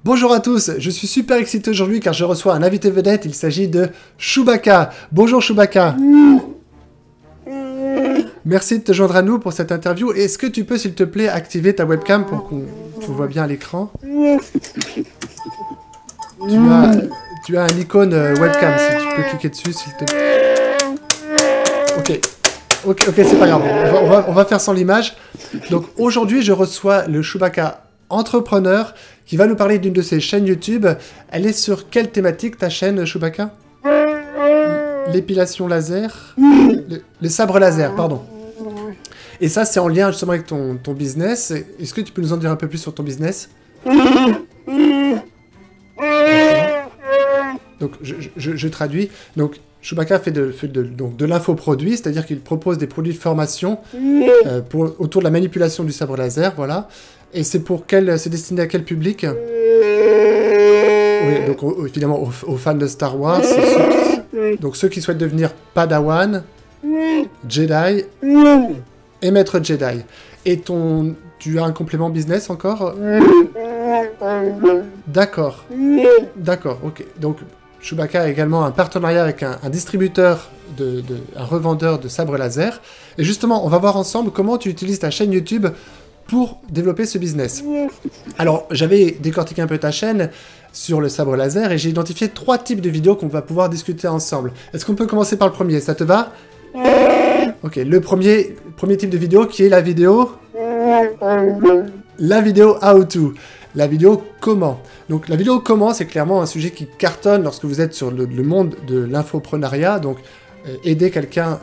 Bonjour à tous, je suis super excité aujourd'hui car je reçois un invité vedette, il s'agit de Chewbacca. Bonjour Chewbacca. Merci de te joindre à nous pour cette interview. Est-ce que tu peux s'il te plaît activer ta webcam pour qu'on voit bien à l'écran? Tu as un icône webcam, si tu peux cliquer dessus s'il te plaît. Ok, c'est pas grave, on va faire sans l'image. Donc aujourd'hui je reçois le Chewbacca entrepreneur qui va nous parler d'une de ses chaînes YouTube. Elle est sur quelle thématique ta chaîne Chewbacca? L'épilation laser, les sabres laser, pardon. Et ça c'est en lien justement avec ton business. Est-ce que tu peux nous en dire un peu plus sur ton business? Donc je traduis. Donc Chewbacca fait de l'infoproduit, c'est-à-dire qu'il propose des produits de formation autour de la manipulation du sabre laser, voilà. Et c'est destiné à quel public? Oui, donc évidemment aux fans de Star Wars, donc ceux qui souhaitent devenir Padawan, Jedi et Maître Jedi. Et tu as un complément business encore? D'accord, ok. Donc Chewbacca a également un partenariat avec un distributeur, un revendeur de sabres laser. Et justement, on va voir ensemble comment tu utilises ta chaîne YouTube pour développer ce business. Alors, j'avais décortiqué un peu ta chaîne sur le sabre laser et j'ai identifié 3 types de vidéos qu'on va pouvoir discuter ensemble. Est-ce qu'on peut commencer par le premier? Ça te va? Ok, le premier type de vidéo qui est la vidéo how to. La vidéo comment. Donc la vidéo comment, c'est clairement un sujet qui cartonne lorsque vous êtes sur le monde de l'infoprenariat, donc aider quelqu'un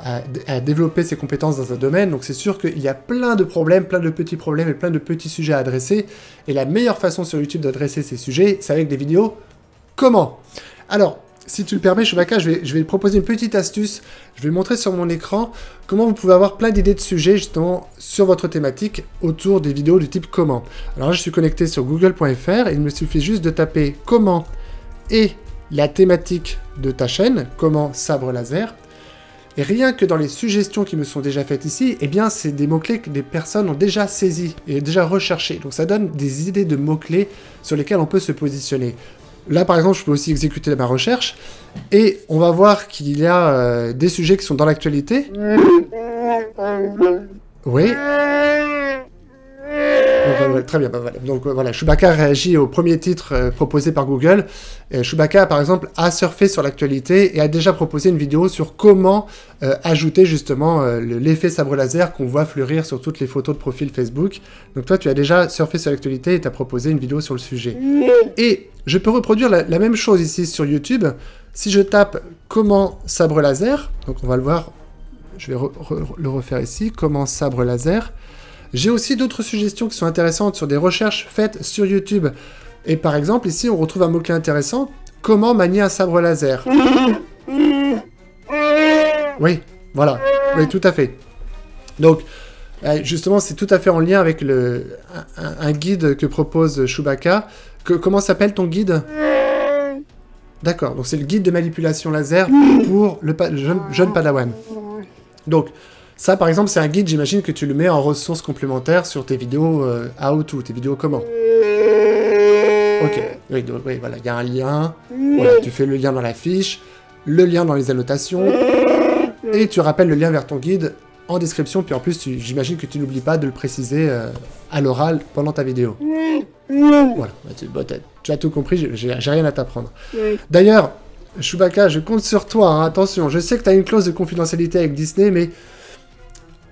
à développer ses compétences dans un domaine. Donc c'est sûr qu'il y a plein de problèmes, plein de petits problèmes et plein de petits sujets à adresser. Et la meilleure façon sur YouTube d'adresser ces sujets, c'est avec des vidéos comment. Alors, si tu le permets, Chewbacca, je vais te proposer une petite astuce. Je vais montrer sur mon écran comment vous pouvez avoir plein d'idées de sujets justement sur votre thématique autour des vidéos du type comment. Alors là, je suis connecté sur google.fr et il me suffit juste de taper comment et la thématique de ta chaîne, comment sabre laser. Et rien que dans les suggestions qui me sont déjà faites ici, eh bien c'est des mots-clés que des personnes ont déjà saisis et déjà recherchés. Donc ça donne des idées de mots-clés sur lesquels on peut se positionner. Là, par exemple, je peux aussi exécuter ma recherche et on va voir qu'il y a des sujets qui sont dans l'actualité. Oui. Très bien, voilà. Donc voilà, Chewbacca réagit au premier titre proposé par Google. Chewbacca, par exemple, a surfé sur l'actualité et a déjà proposé une vidéo sur comment ajouter justement l'effet sabre laser qu'on voit fleurir sur toutes les photos de profil Facebook. Donc toi, tu as déjà surfé sur l'actualité et tu as proposé une vidéo sur le sujet. Et je peux reproduire la même chose ici sur YouTube. Si je tape comment sabre laser, donc on va le voir, je vais le refaire ici, comment sabre laser. J'ai aussi d'autres suggestions qui sont intéressantes sur des recherches faites sur YouTube. Et par exemple, ici, on retrouve un mot-clé intéressant, comment manier un sabre laser. Oui, voilà, oui, tout à fait. Donc, justement, c'est tout à fait en lien avec un guide que propose Chewbacca. Comment s'appelle ton guide? D'accord, donc c'est le guide de manipulation laser pour le jeune Padawan. Donc, ça, par exemple, c'est un guide, j'imagine que tu le mets en ressources complémentaires sur tes vidéos how to, tes vidéos comment. Ok, oui, voilà, il y a un lien, voilà, tu fais le lien dans la fiche, le lien dans les annotations, et tu rappelles le lien vers ton guide en description, puis en plus, j'imagine que tu n'oublies pas de le préciser à l'oral pendant ta vidéo. Voilà, tu as tout compris, j'ai rien à t'apprendre. D'ailleurs, Chewbacca, je compte sur toi, hein, attention, je sais que tu as une clause de confidentialité avec Disney, mais...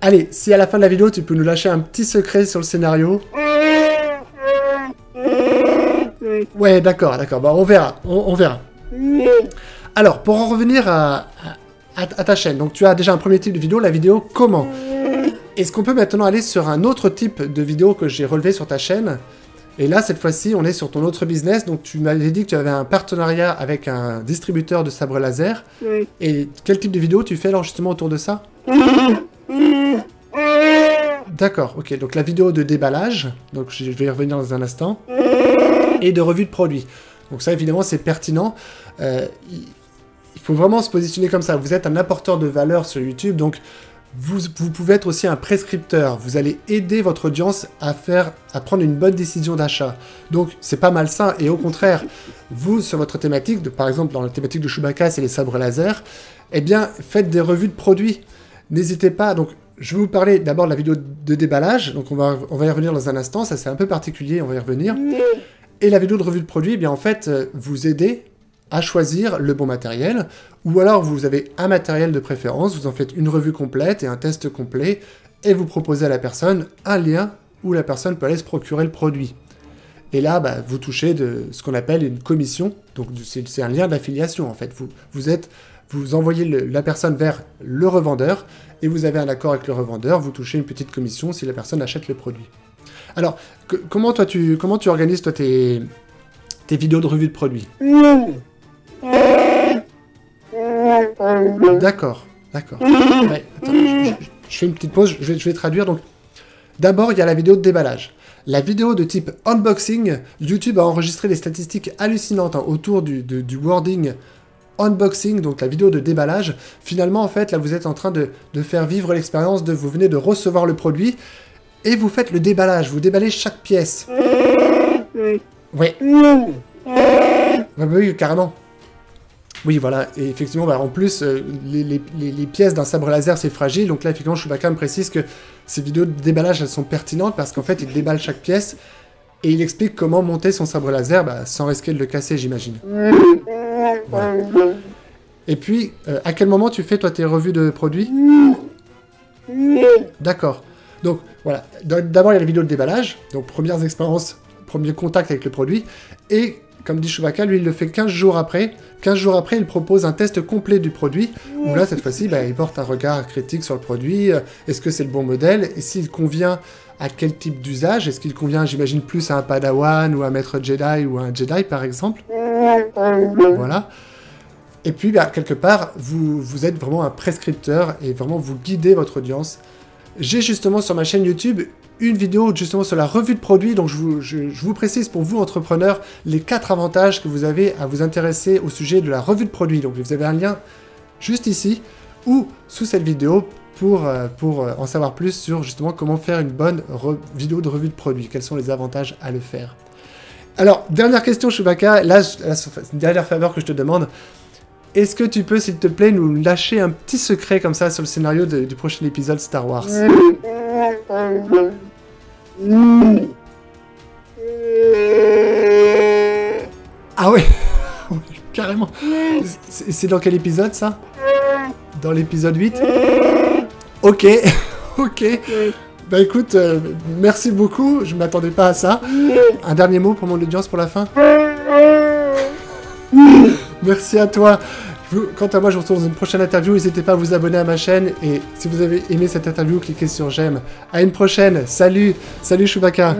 Allez, si à la fin de la vidéo, tu peux nous lâcher un petit secret sur le scénario. Ouais, d'accord, bah on verra, on verra. Alors, pour en revenir à ta chaîne, donc tu as déjà un premier type de vidéo, la vidéo comment. Est-ce qu'on peut maintenant aller sur un autre type de vidéo que j'ai relevé sur ta chaîne? Et là, cette fois-ci, on est sur ton autre business, donc tu m'avais dit que tu avais un partenariat avec un distributeur de sabres laser. Et quel type de vidéo tu fais alors justement autour de ça? D'accord, ok, donc la vidéo de déballage, donc je vais y revenir dans un instant, et de revue de produits. Donc ça, évidemment, c'est pertinent. Il faut vraiment se positionner comme ça. Vous êtes un apporteur de valeur sur YouTube, donc Vous pouvez être aussi un prescripteur. Vous allez aider votre audience à prendre une bonne décision d'achat. Donc, c'est pas malsain. Et au contraire, vous, sur votre thématique, par exemple, dans la thématique de Chewbacca, c'est les sabres laser, eh bien, faites des revues de produits. N'hésitez pas. Donc, je vais vous parler d'abord de la vidéo de déballage. Donc, on va y revenir dans un instant. Ça, c'est un peu particulier. On va y revenir. Et la vidéo de revue de produits, eh bien, en fait, vous aidez à choisir le bon matériel, ou alors vous avez un matériel de préférence, vous en faites une revue complète et un test complet, et vous proposez à la personne un lien où la personne peut aller se procurer le produit. Et là, bah, vous touchez de ce qu'on appelle une commission, donc c'est un lien d'affiliation en fait. Vous envoyez la personne vers le revendeur, et vous avez un accord avec le revendeur, vous touchez une petite commission si la personne achète le produit. Alors, comment tu organises toi tes vidéos de revue de produits? D'accord. Ouais, attends, je fais une petite pause, je vais traduire. Donc, d'abord, il y a la vidéo de déballage. La vidéo de type unboxing, YouTube a enregistré des statistiques hallucinantes autour du wording unboxing, donc la vidéo de déballage. Finalement, en fait, là, vous êtes en train de faire vivre l'expérience de vous venez de recevoir le produit et vous faites le déballage. Vous déballez chaque pièce. Ouais. Oui, carrément. Oui, voilà, et effectivement, bah, en plus, les pièces d'un sabre laser, c'est fragile, donc là, effectivement, Chewbacca me précise que ces vidéos de déballage, elles sont pertinentes, parce qu'en fait, il déballe chaque pièce, et il explique comment monter son sabre laser, bah, sans risquer de le casser, j'imagine. Voilà. Et puis, à quel moment tu fais, toi, tes revues de produits? D'accord. Donc, voilà, d'abord, il y a la vidéo de déballage, donc premières expériences, premier contact avec le produit, et comme dit Chewbacca, lui, il le fait 15 jours après. 15 jours après, il propose un test complet du produit, où là, cette fois-ci, bah, il porte un regard critique sur le produit. Est-ce que c'est le bon modèle? Et s'il convient à quel type d'usage? Est-ce qu'il convient, j'imagine, plus à un Padawan, ou à un Maître Jedi, ou à un Jedi, par exemple? Voilà. Et puis, bah, quelque part, vous êtes vraiment un prescripteur, et vraiment, vous guidez votre audience. J'ai justement sur ma chaîne YouTube une vidéo justement sur la revue de produits, donc je vous précise pour vous entrepreneurs les 4 avantages que vous avez à vous intéresser au sujet de la revue de produits. Donc vous avez un lien juste ici ou sous cette vidéo pour en savoir plus sur justement comment faire une bonne vidéo de revue de produits, quels sont les avantages à le faire. Alors, dernière question Chewbacca, là c'est une dernière faveur que je te demande. Est-ce que tu peux, s'il te plaît, nous lâcher un petit secret comme ça sur le scénario du prochain épisode Star Wars? Ah ouais, carrément. C'est dans quel épisode, ça? Dans l'épisode 8? Ok, ok. Bah écoute, merci beaucoup, je m'attendais pas à ça. Un dernier mot pour mon audience pour la fin? Merci à toi. Quant à moi, je vous retrouve dans une prochaine interview. N'hésitez pas à vous abonner à ma chaîne. Et si vous avez aimé cette interview, cliquez sur j'aime. À une prochaine. Salut. Salut Chewbacca.